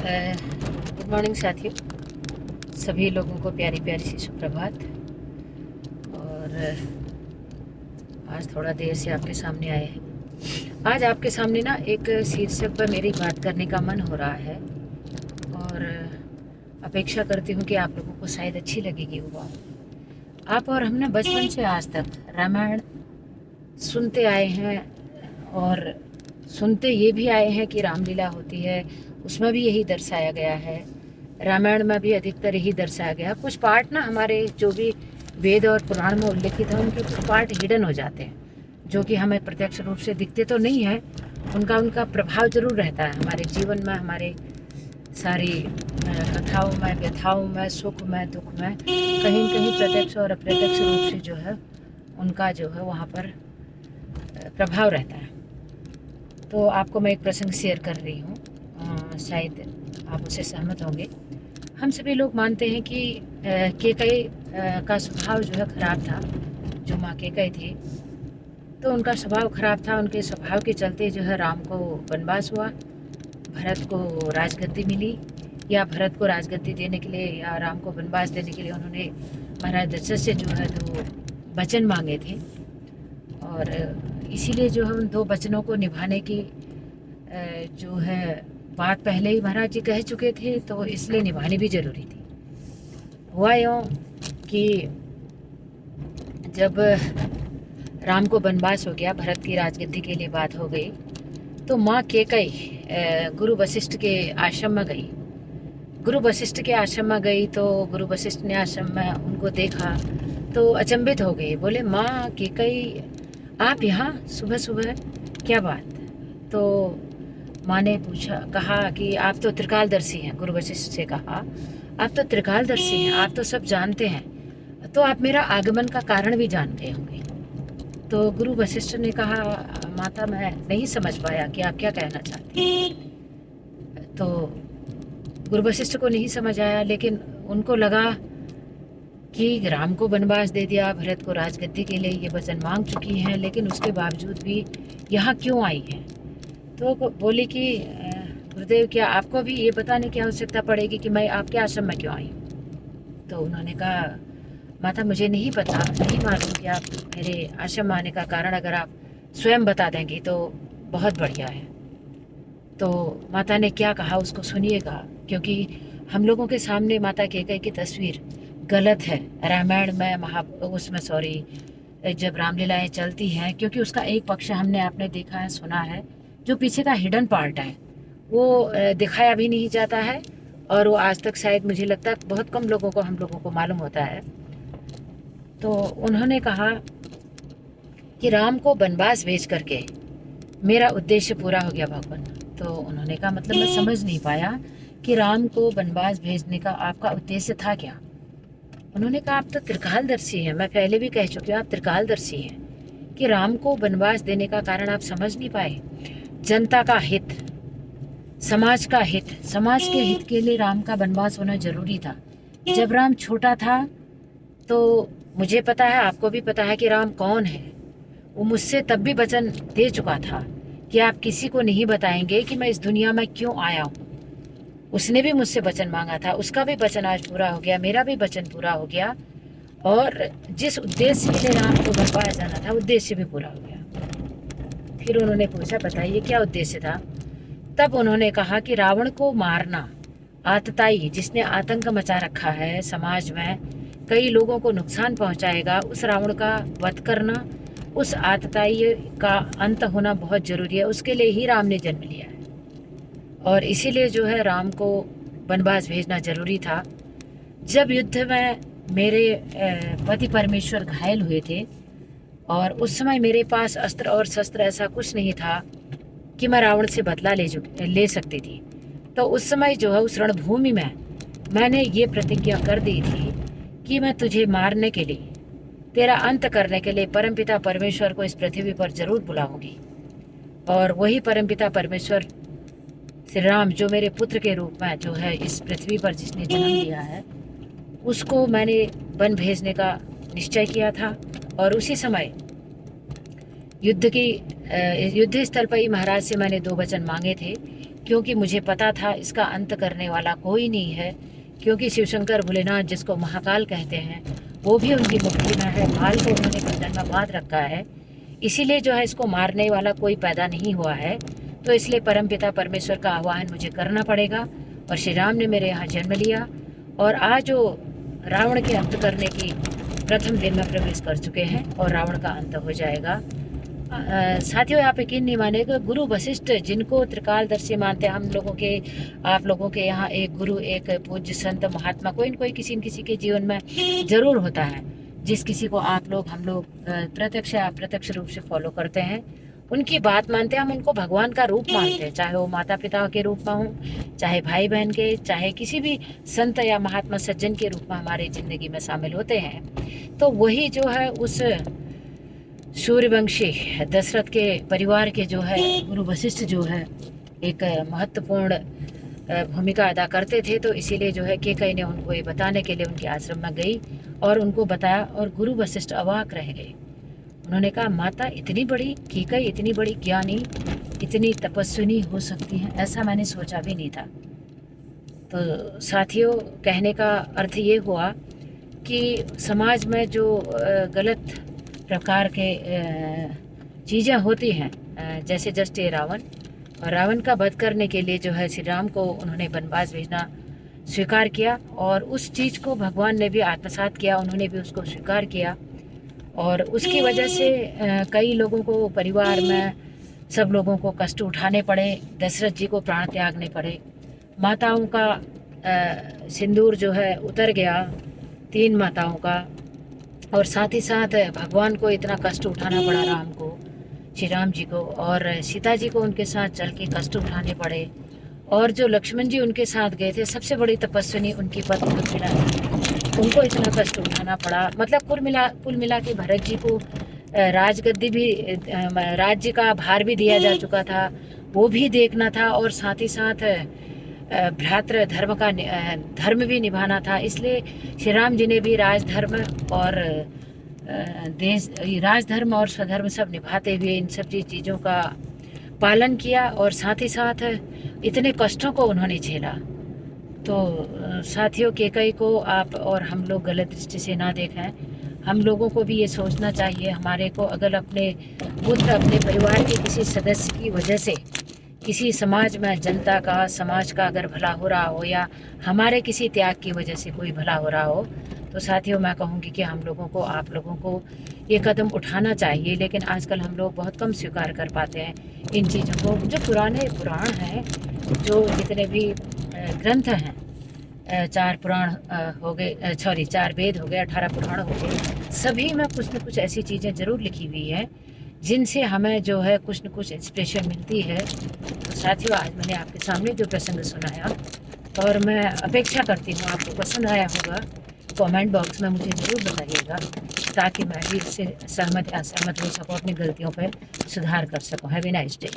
Good morning साथियों, सभी लोगों को प्यारी प्यारी सी सुप्रभात। और आज थोड़ा देर से आपके सामने आए हैं। आज आपके सामने ना एक शीर्षक पर मेरी बात करने का मन हो रहा है और अपेक्षा करती हूँ कि आप लोगों को शायद अच्छी लगेगी वो बात। आप और हम ना बचपन से आज तक रामायण सुनते आए हैं और सुनते ये भी आए हैं कि रामलीला होती है, उसमें भी यही दर्शाया गया है। रामायण में भी अधिकतर यही दर्शाया गया। कुछ पार्ट ना हमारे जो भी वेद और पुराण में उल्लेखित है उनके कुछ पार्ट हिडन हो जाते हैं, जो कि हमें प्रत्यक्ष रूप से दिखते तो नहीं है। उनका प्रभाव जरूर रहता है हमारे जीवन में, हमारे सारी कथाओं में, व्यथाओं में, सुख में, दुख में, कहीं न कहीं प्रत्यक्ष और अप्रत्यक्ष रूप से जो है उनका जो है वहाँ पर प्रभाव रहता है। तो आपको मैं एक प्रसंग शेयर कर रही हूँ, शायद आप उससे सहमत होंगे। हम सभी लोग मानते हैं कि कैकेयी का स्वभाव जो है खराब था। जो माँ कैकेयी थी तो उनका स्वभाव खराब था। उनके स्वभाव के चलते जो है राम को वनवास हुआ, भरत को राजगद्दी मिली, या भरत को राजगद्दी देने के लिए या राम को वनवास देने के लिए उन्होंने महाराज दशरथ से जो है 2 वचन मांगे थे। और इसीलिए जो है उन 2 वचनों को निभाने की जो है बात पहले ही महाराज जी कह चुके थे, तो इसलिए निभानी भी ज़रूरी थी। हुआ यूँ कि जब राम को वनवास हो गया, भरत की राजगद्दी के लिए बात हो गई, तो माँ कैकेयी गुरु वशिष्ठ के आश्रम में गई। गुरु वशिष्ठ के आश्रम में गई तो गुरु वशिष्ठ ने आश्रम में उनको देखा तो अचंभित हो गए। बोले, माँ कैकेयी आप यहाँ सुबह सुबह, क्या बात? तो माँ ने कहा कि आप तो त्रिकालदर्शी हैं। गुरु वशिष्ठ से कहा, आप तो त्रिकालदर्शी हैं, आप तो सब जानते हैं, तो आप मेरा आगमन का कारण भी जान गए होंगे। तो गुरु वशिष्ठ ने कहा, माता मैं नहीं समझ पाया कि आप क्या कहना चाहती हैं। तो गुरु वशिष्ठ को नहीं समझ आया, लेकिन उनको लगा कि राम को वनवास दे दिया, भरत को राजगद्दी के लिए ये वचन मांग चुकी हैं, लेकिन उसके बावजूद भी यहाँ क्यों आई हैं। तो बोली कि गुरुदेव, क्या आपको भी ये बताने की आवश्यकता पड़ेगी कि मैं आपके आश्रम में क्यों आई? तो उन्होंने कहा, माता मुझे नहीं पता, नहीं मालूम कि आप मेरे आश्रम आने का कारण अगर आप स्वयं बता देंगी तो बहुत बढ़िया है। तो माता ने क्या कहा उसको सुनिएगा, क्योंकि हम लोगों के सामने माता कैकेयी की तस्वीर गलत है। रामायण में उसमें जब रामलीलाएँ चलती हैं, क्योंकि उसका एक पक्ष हमने आपने देखा है, सुना है, जो पीछे का हिडन पार्ट है वो दिखाया भी नहीं जाता है, और वो आज तक शायद मुझे लगता है बहुत कम लोगों को, हम लोगों को मालूम होता है। तो उन्होंने कहा कि राम को वनवास भेज करके मेरा उद्देश्य पूरा हो गया भगवान। तो उन्होंने कहा, मतलब मैं समझ नहीं पाया कि राम को वनवास भेजने का आपका उद्देश्य था क्या? उन्होंने कहा, आप तो त्रिकालदर्शी हैं, मैं पहले भी कह चुकी हूँ, आप त्रिकालदर्शी हैं, कि राम को वनवास देने का कारण आप समझ नहीं पाए। जनता का हित, समाज का हित, समाज के हित के लिए राम का वनवास होना जरूरी था। जब राम छोटा था तो मुझे पता है, आपको भी पता है कि राम कौन है। वो मुझसे तब भी वचन दे चुका था कि आप किसी को नहीं बताएंगे कि मैं इस दुनिया में क्यों आया हूँ। उसने भी मुझसे वचन मांगा था, उसका भी वचन आज पूरा हो गया, मेरा भी वचन पूरा हो गया, और जिस उद्देश्य के लिए राम को वनवास जाना था उद्देश्य भी पूरा हो गया। फिर उन्होंने पूछा, बताइए क्या उद्देश्य था? तब उन्होंने कहा कि रावण को मारना, आतताई जिसने आतंक मचा रखा है समाज में, कई लोगों को नुकसान पहुंचाएगा, उस रावण का वध करना, उस आतताई का अंत होना बहुत जरूरी है। उसके लिए ही राम ने जन्म लिया है, और इसीलिए जो है राम को वनवास भेजना जरूरी था। जब युद्ध में मेरे पति परमेश्वर घायल हुए थे, और उस समय मेरे पास अस्त्र और शस्त्र ऐसा कुछ नहीं था कि मैं रावण से बदला ले सकती थी, तो उस समय जो है उस रणभूमि में मैंने ये प्रतिज्ञा कर दी थी कि मैं तुझे मारने के लिए, तेरा अंत करने के लिए परमपिता परमेश्वर को इस पृथ्वी पर जरूर बुलाऊंगी। और वही परमपिता परमेश्वर श्री राम, जो मेरे पुत्र के रूप में जो है इस पृथ्वी पर जिसने जन्म लिया है, उसको मैंने वन भेजने का निश्चय किया था। और उसी समय युद्ध स्थल पर ही महाराज से मैंने 2 वचन मांगे थे क्योंकि मुझे पता था इसका अंत करने वाला कोई नहीं है, क्योंकि शिवशंकर भोलेनाथ जिसको महाकाल कहते हैं वो भी उनकी मुट्ठी में है, भाल को उन्होंने गर्दन में बांध रखा है। इसीलिए जो है इसको मारने वाला कोई पैदा नहीं हुआ है। तो इसलिए परमपिता परमेश्वर का आह्वान मुझे करना पड़ेगा और श्री राम ने मेरे यहाँ जन्म लिया और आज जो रावण के अंत करने की प्रथम दिन में प्रवेश कर चुके हैं और रावण का अंत हो जाएगा। साथियों, आप यकीन नहीं मानेगा, गुरु वशिष्ठ जिनको त्रिकालदर्शी मानते हैं हम लोगों के, आप लोगों के यहाँ एक गुरु, एक पूज्य संत महात्मा कोई न कोई किसी न किसी के जीवन में जरूर होता है, जिस किसी को आप लोग हम लोग प्रत्यक्ष या अप्रत्यक्ष रूप से फॉलो करते हैं, उनकी बात मानते हैं, हम उनको भगवान का रूप मानते हैं, चाहे वो माता पिता के रूप में हो, चाहे भाई बहन के, चाहे किसी भी संत या महात्मा सज्जन के रूप में हमारी जिंदगी में शामिल होते हैं। तो वही जो है उस सूर्यवंशी दशरथ के परिवार के जो है गुरु वशिष्ठ जो है एक महत्वपूर्ण भूमिका अदा करते थे। तो इसीलिए जो है केकई ने उनको ये बताने के लिए उनके आश्रम में गई और उनको बताया और गुरु वशिष्ठ अवाक रह गए। उन्होंने कहा, माता इतनी बड़ी केकई, इतनी बड़ी ज्ञानी, इतनी तपस्विनी हो सकती हैं, ऐसा मैंने सोचा भी नहीं था। तो साथियों, कहने का अर्थ ये हुआ कि समाज में जो गलत प्रकार के चीज़ें होती हैं, जैसे जस्ट ये रावण, और रावण का वध करने के लिए जो है श्री राम को उन्होंने वनवास भेजना स्वीकार किया और उस चीज़ को भगवान ने भी आत्मसात किया, उन्होंने भी उसको स्वीकार किया और उसकी वजह से कई लोगों को, परिवार में सब लोगों को कष्ट उठाने पड़े, दशरथ जी को प्राण त्यागने पड़े, माताओं का सिंदूर जो है उतर गया, 3 माताओं का, और साथ ही साथ भगवान को इतना कष्ट उठाना पड़ा, राम को, श्री राम जी को, और सीता जी को उनके साथ चल के कष्ट उठाने पड़े, और जो लक्ष्मण जी उनके साथ गए थे, सबसे बड़ी तपस्विनी उनकी पत्नी रुक्मिणी, उनको इतना कष्ट उठाना पड़ा। मतलब कुल मिला के भरत जी को राजगद्दी भी, राज्य का भार भी दिया जा चुका था, वो भी देखना था, और साथ ही साथ भ्रातृ धर्म का धर्म भी निभाना था। इसलिए श्री राम जी ने भी राजधर्म और राजधर्म और स्वधर्म सब निभाते हुए इन सब चीज़ों का पालन किया और साथ ही साथ इतने कष्टों को उन्होंने झेला। तो साथियों, केकई को आप और हम लोग गलत दृष्टि से ना देखें, हम लोगों को भी ये सोचना चाहिए, हमारे को अगर अपने पुत्र, अपने परिवार के किसी सदस्य की वजह से किसी समाज में, जनता का, समाज का अगर भला हो रहा हो या हमारे किसी त्याग की वजह से कोई भला हो रहा हो, तो साथियों मैं कहूँगी कि हम लोगों को, आप लोगों को ये कदम उठाना चाहिए। लेकिन आजकल हम लोग बहुत कम स्वीकार कर पाते हैं इन चीज़ों को। जो पुराने पुराण हैं, जो जितने भी ग्रंथ हैं, 4 पुराण हो गए, 4 वेद हो गए, 18 पुराण हो गए, सभी में कुछ न कुछ ऐसी चीज़ें ज़रूर लिखी हुई है जिनसे हमें जो है कुछ न कुछ इंस्पिरेशन मिलती है। तो साथियों, आज मैंने आपके सामने जो प्रसंग सुनाया, और मैं अपेक्षा करती हूँ आपको पसंद आया होगा। कमेंट बॉक्स में मुझे ज़रूर बताइएगा ताकि मैं भी इससे सहमत या असहमत हो सकूँ, अपनी गलतियों पर सुधार कर सकूँ। Have a nice day.